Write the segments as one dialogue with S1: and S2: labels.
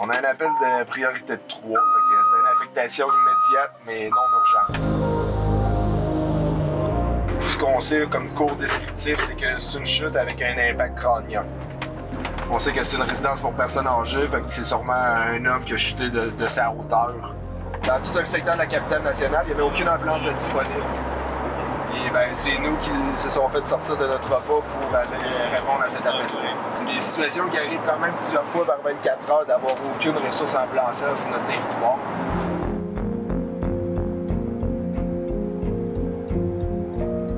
S1: On a un appel de priorité de 3, fait que c'est une affectation immédiate, mais non urgente. Ce qu'on sait comme cours descriptif, c'est que c'est une chute avec un impact crânien. On sait que c'est une résidence pour personnes âgées, fait que c'est sûrement un homme qui a chuté de sa hauteur. Dans tout le secteur de la capitale nationale, il n'y avait aucune ambulance de disponible. Et ben, c'est nous qui se sont fait sortir de notre repas pour aller répondre à cet appel-là. C'est des situations qui arrivent quand même plusieurs fois par 24 heures d'avoir aucune ressource ambulancière sur notre territoire.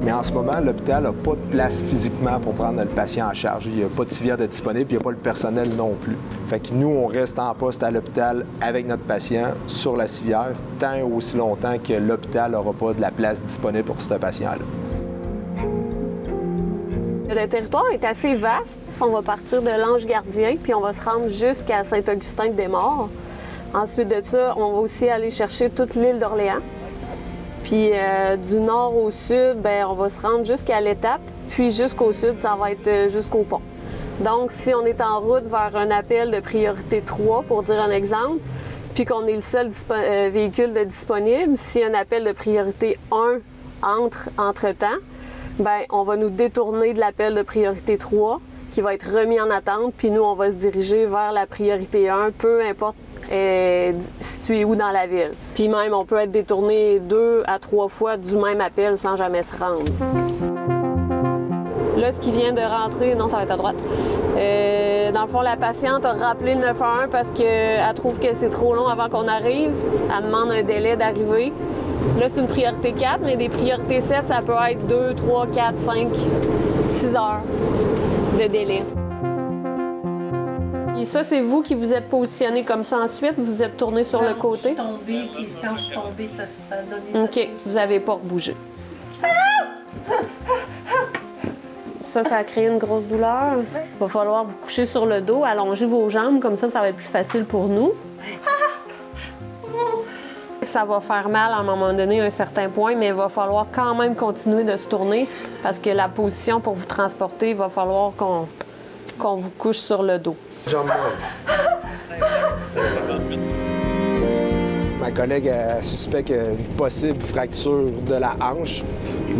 S1: Mais en ce moment, l'hôpital n'a pas de place physiquement pour prendre le patient en charge. Il n'y a pas de civière de disponible, il n'y a pas le personnel non plus. Fait que nous, on reste en poste à l'hôpital avec notre patient sur la civière tant et aussi longtemps que l'hôpital n'aura pas de la place disponible pour ce patient-là.
S2: Le territoire est assez vaste. On va partir de l'Ange-Gardien, puis on va se rendre jusqu'à Saint-Augustin-des-Maures. Ensuite de ça, on va aussi aller chercher toute l'île d'Orléans. Puis du nord au sud, bien, on va se rendre jusqu'à l'étape, puis jusqu'au sud, ça va être jusqu'au pont. Donc, si on est en route vers un appel de priorité 3, pour dire un exemple, puis qu'on est le seul véhicule de disponible, si un appel de priorité 1 entre-temps, bien, on va nous détourner de l'appel de priorité 3, qui va être remis en attente, puis nous, on va se diriger vers la priorité 1, peu importe situé où dans la ville. Puis même, on peut être détourné 2 à 3 fois du même appel sans jamais se rendre. Là, ce qui vient de rentrer, non, ça va être à droite. Dans le fond, la patiente a rappelé le 911 parce qu'elle trouve que c'est trop long avant qu'on arrive. Elle demande un délai d'arrivée. Là, c'est une priorité 4, mais des priorités 7, ça peut être 2, 3, 4, 5, 6 heures de délai. Et ça, c'est vous qui vous êtes positionné comme ça ensuite? Vous êtes tourné sur le côté?
S3: Je suis tombée, puis quand je suis tombée, ça a donné
S2: OK. Vous n'avez pas rebougé. Ça a créé une grosse douleur. Il va falloir vous coucher sur le dos, allonger vos jambes, comme ça va être plus facile pour nous. Ça va faire mal à un moment donné, à un certain point, mais il va falloir quand même continuer de se tourner parce que la position pour vous transporter, il va falloir qu'on vous couche sur le dos.
S1: Ma collègue a suspecte une possible fracture de la hanche.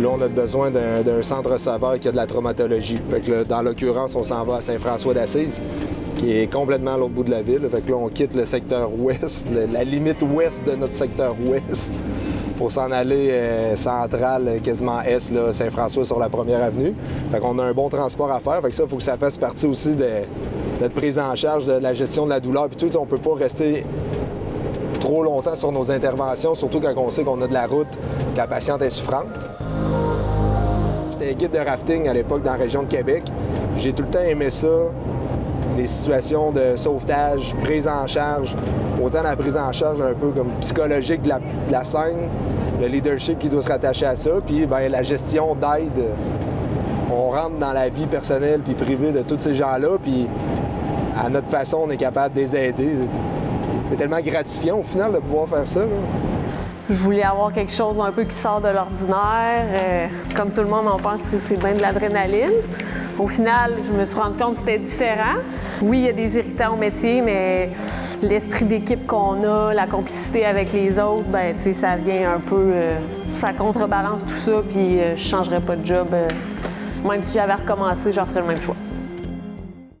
S1: Là, on a besoin d'un centre receveur qui a de la traumatologie. Fait que là, dans l'occurrence, on s'en va à Saint-François d'Assise, qui est complètement à l'autre bout de la ville. Fait que là, on quitte le secteur ouest, la limite ouest de notre secteur ouest, pour s'en aller central, quasiment est, là, Saint-François sur la 1er avenue. Fait qu'on a un bon transport à faire. Fait que ça, il faut que ça fasse partie aussi de notre prise en charge de la gestion de la douleur. Puis tout, on peut pas rester trop longtemps sur nos interventions, surtout quand on sait qu'on a de la route, que la patiente est souffrante. J'étais guide de rafting à l'époque dans la région de Québec. J'ai tout le temps aimé ça, les situations de sauvetage, prise en charge, autant la prise en charge un peu comme psychologique de la scène, le leadership qui doit se rattacher à ça, puis bien, la gestion d'aide. On rentre dans la vie personnelle puis privée de tous ces gens-là, puis à notre façon, on est capable de les aider. C'est tellement gratifiant au final de pouvoir faire ça. Là.
S2: Je voulais avoir quelque chose un peu qui sort de l'ordinaire. Comme tout le monde en pense, c'est bien de l'adrénaline. Au final, je me suis rendu compte que c'était différent. Oui, il y a des irritants au métier, mais l'esprit d'équipe qu'on a, la complicité avec les autres, ben, tu sais, ça vient un peu... ça contrebalance tout ça, puis je changerais pas de job. Même si j'avais recommencé, j'en ferais le même choix.